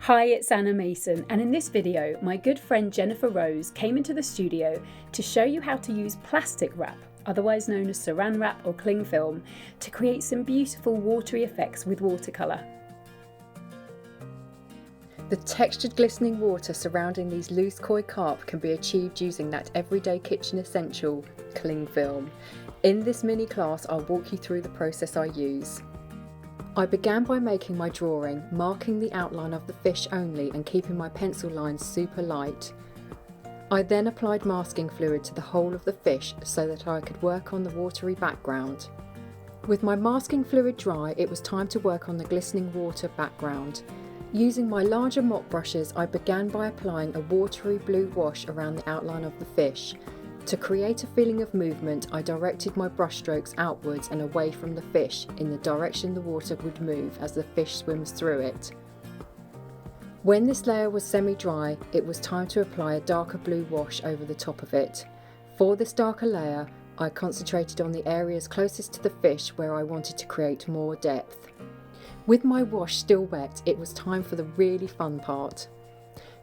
Hi, it's Anna Mason, and in this video, my good friend Jennifer Rose came into the studio to show you how to use plastic wrap, otherwise known as Saran wrap or cling film, to create some beautiful watery effects with watercolor. The textured glistening water surrounding these loose koi carp can be achieved using that everyday kitchen essential, cling film. In this mini class, I'll walk you through the process I use. I began by making my drawing, marking the outline of the fish only and keeping my pencil lines super light. I then applied masking fluid to the whole of the fish so that I could work on the watery background. With my masking fluid dry, it was time to work on the glistening water background. Using my larger mop brushes, I began by applying a watery blue wash around the outline of the fish. To create a feeling of movement, I directed my brush strokes outwards and away from the fish in the direction the water would move as the fish swims through it. When this layer was semi-dry, it was time to apply a darker blue wash over the top of it. For this darker layer, I concentrated on the areas closest to the fish where I wanted to create more depth. With my wash still wet, it was time for the really fun part.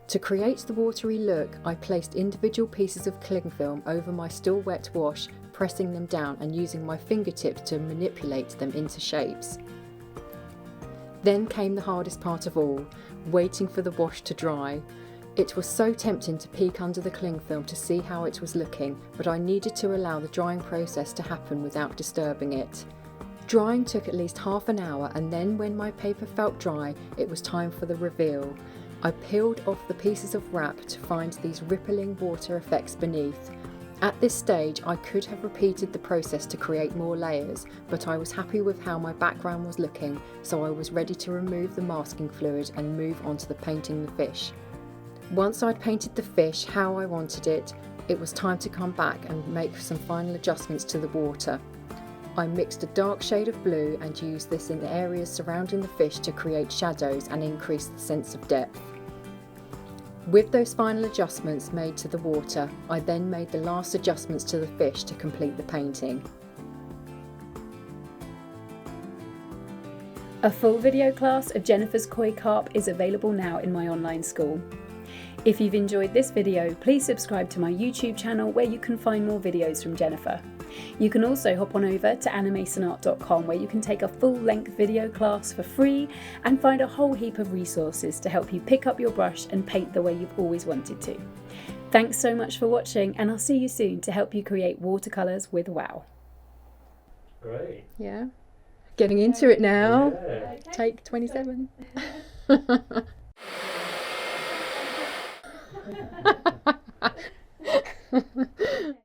To create the watery look, I placed individual pieces of cling film over my still wet wash, pressing them down and using my fingertips to manipulate them into shapes. Then came the hardest part of all, waiting for the wash to dry. It was so tempting to peek under the cling film to see how it was looking, but I needed to allow the drying process to happen without disturbing it. Drying took at least half an hour, and then when my paper felt dry, it was time for the reveal. I peeled off the pieces of wrap to find these rippling water effects beneath. At this stage, I could have repeated the process to create more layers, but I was happy with how my background was looking, so I was ready to remove the masking fluid and move on to the painting the fish. Once I'd painted the fish how I wanted it, it was time to come back and make some final adjustments to the water. I mixed a dark shade of blue and used this in the areas surrounding the fish to create shadows and increase the sense of depth. With those final adjustments made to the water, I then made the last adjustments to the fish to complete the painting. A full video class of Jennifer's koi carp is available now in my online school. If you've enjoyed this video, please subscribe to my YouTube channel where you can find more videos from Jennifer. You can also hop on over to animasonart.com where you can take a full-length video class for free and find a whole heap of resources to help you pick up your brush and paint the way you've always wanted to. Thanks so much for watching, and I'll see you soon to help you create watercolours with wow. Great. Yeah, getting into it now. Yeah. Take 27.